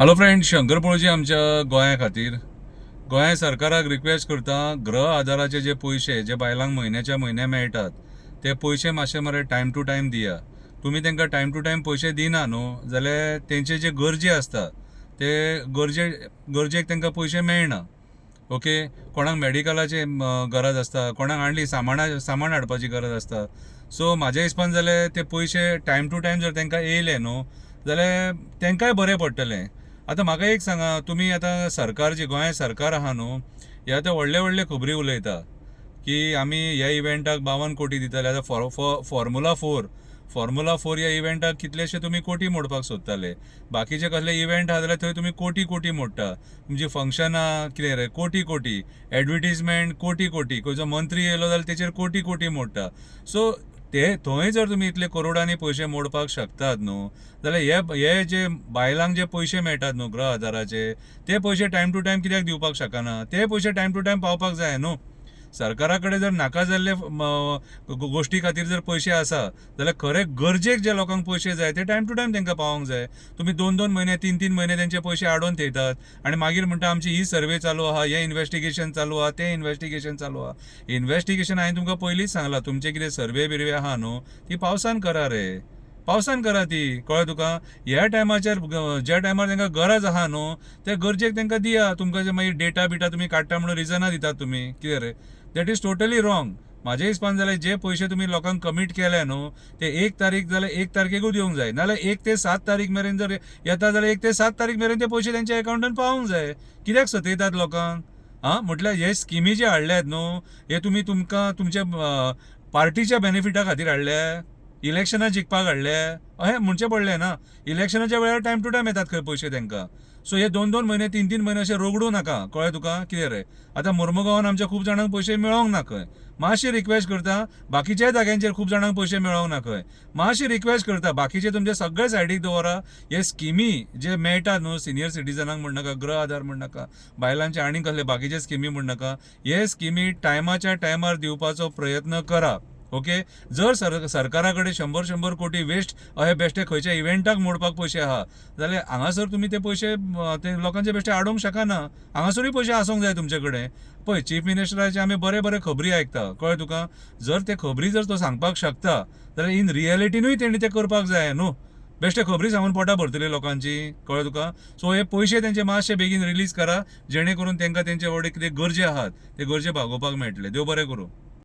Hello friend, Shankar पळोवची आमच्या गोंया खातीर गोंय सरकाराक रिक्वेस्ट करता, गृह आधाराचे जे पयशे जे बायलांक म्हयन्याच्या म्हयन्या मेळटात ते पयशे मातशे मरे टायम टू टायम दिया. तुम्ही तांकां टायम टू टायम पयशे दिना न्हू जाल्यार तेंचे जे गरजे आसता ते गरजेक तांकां पयशे मेळना. ओके, कोणाक मेडिकलाची गरज आसता, कोणाक आनी सामान हाडपाची गरज आसता. सो म्हाज्या हिसपान जाल्यार ते पयशे टायम टू टायम जर तांकां येयले न्हू जाल्यार तांकांय बरें पडटलें. आतां म्हाका एक सांगा, तुमी आतां सरकार जी गोंय सरकार आहा न्हू, हे आतां व्हडले व्हडले खबरी उलयता की आमी ह्या इव्हेंटाक 52 कोटी दितले. आतां फॉर्म्युला 4 ह्या इव्हेंटाक कितलेशे तुमी कोटी मोडपाक सोदताले. बाकीचे कसले इव्हेंट आहा जाल्यार थंय तुमी कोटी कोटी मोडटा. तुमची फंक्शनां कितें रे, कोटी कोटी. एडवर्टिजमेंट कोटी कोटी. खंयचो मंत्री येयलो जाल्यार तेचेर कोटी कोटी मोडटा. सो थंय जर तुमी इतले करोडांनी पयशे मोडपाक शकतात न्हू जाल्यार हे जे बायलांक जे पयशे मेळटात न्हू गृह आधाराचे, ते पयशे टायम टू टायम कित्याक दिवपाक शकना? ते पयशे टायम टू टायम पावपाक जाय न्हू. सरकारा कडेन जर नाका जाल्ले गोष्टी खातीर जर पयशे आसा जाल्यार खरे गरजेक जे लोकांक पयशे जाय ते टायम टू टायम तांकां पावोंक जाय. तुमी 2-2 म्हयने 3-3 म्हयने तेंचे पयशे आडोवन थेयतात आनी मागीर म्हणटा आमची ही सर्वे चालू आहा, हें इन्व्हेस्टिगेशन चालू आहा, तें इन्व्हेस्टिगेशन चालू आहा. इन्व्हेस्टिगेशन हांवें तुमकां पयलींच सांगलां, तुमचे कितें सर्वे बिर्वे आहा न्हू ती पावसान करा रे, पावसान करा ती. कळ्ळें तुका? ह्या टायमाचेर ज्या टायमार तांकां गरज आहा न्हू त्या गरजेक तांकां दिया. तुमकां जे मागीर डेटा बिटा तुमी काडटा म्हणून रिजनां दितात तुमी, कितें रे? That is totally wrong. म्हाज्या हिसपान जाल्यार जे पयशे तुमी लोकांक कमीट केले न्हू ते 1 तारीख जाल्यार 1 तारखेकूच येवंक जाय, नाल्यार 1 ते 7 तारीख मेरेन जर येता जाल्यार 1 ते 7 तारीख मेरेन ते पयशे तेंच्या अकाउंटान पावोंक जाय. कित्याक सतयतात लोकांक? म्हटल्यार हे स्किमी जे हाडल्यात न्हू हे तुमी तुमच्या पार्टीच्या बेनिफिटा खातीर हाडल्या, इलेक्शनां जिखपाक हाडले अहें म्हणचें पडलें ना. इलेक्शनाच्या वेळार टायम टू टायम येतात खंय पयशे तांकां. सो हे 2-2 म्हयने 3-3 म्हयने अशे रोगडू नाका. कळ्ळें तुका? कितें रे, आतां मुर्मुगांवान आमच्या खूब जाणांक पयशे मेळोंक ना खंय. मातशी रिक्वेस्ट करता, बाकीच्याय जाग्यांचेर खूब जाणांक पयशे मेळोंक ना खंय. मातशी रिक्वेस्ट करता, बाकीचे तुमचे सगळे सायडीक दवरा. हे स्किमी जे मेळटात न्हू, सिनियर सिटीजनांक म्हण नाका, गृह आधार म्हण नाका, बायलांचे आनी कसले बाकीचे स्किमी म्हण नाका, हे स्किमी टायमाच्या टायमार दिवपाचो प्रयत्न करा. ओके, जर सरकारा कडेन 100-100 कोटी वेस्ट अहे बेश्टे खंयच्या इव्हेंटाक मोडपाक पयशे आहा जाल्यार हांगासर तुमी ते पयशे ते लोकांचे बेश्टे आडोवंक शकना. हांगासरूय पयशे आसूंक जाय तुमचे कडेन. पळय, चीफ मिनिस्टराचे आमी बरे बरे खबरी आयकता. कळ्ळें तुका? जर ते खबरी जर तो सांगपाक शकता जाल्यार इन रियलिटीनूय तेणी ते करपाक जाय न्हू. बेश्टे खबरी सांगून पोटां भरतली लोकांची. कळ्ळें तुका? सो हे पयशे तेंचे मातशे बेगीन रिलीज करा जेणे करून तांकां तेंचे व्हडले कितें गरजे आहात ते गरजे भागोवपाक मेळटले. देव बरें करूं.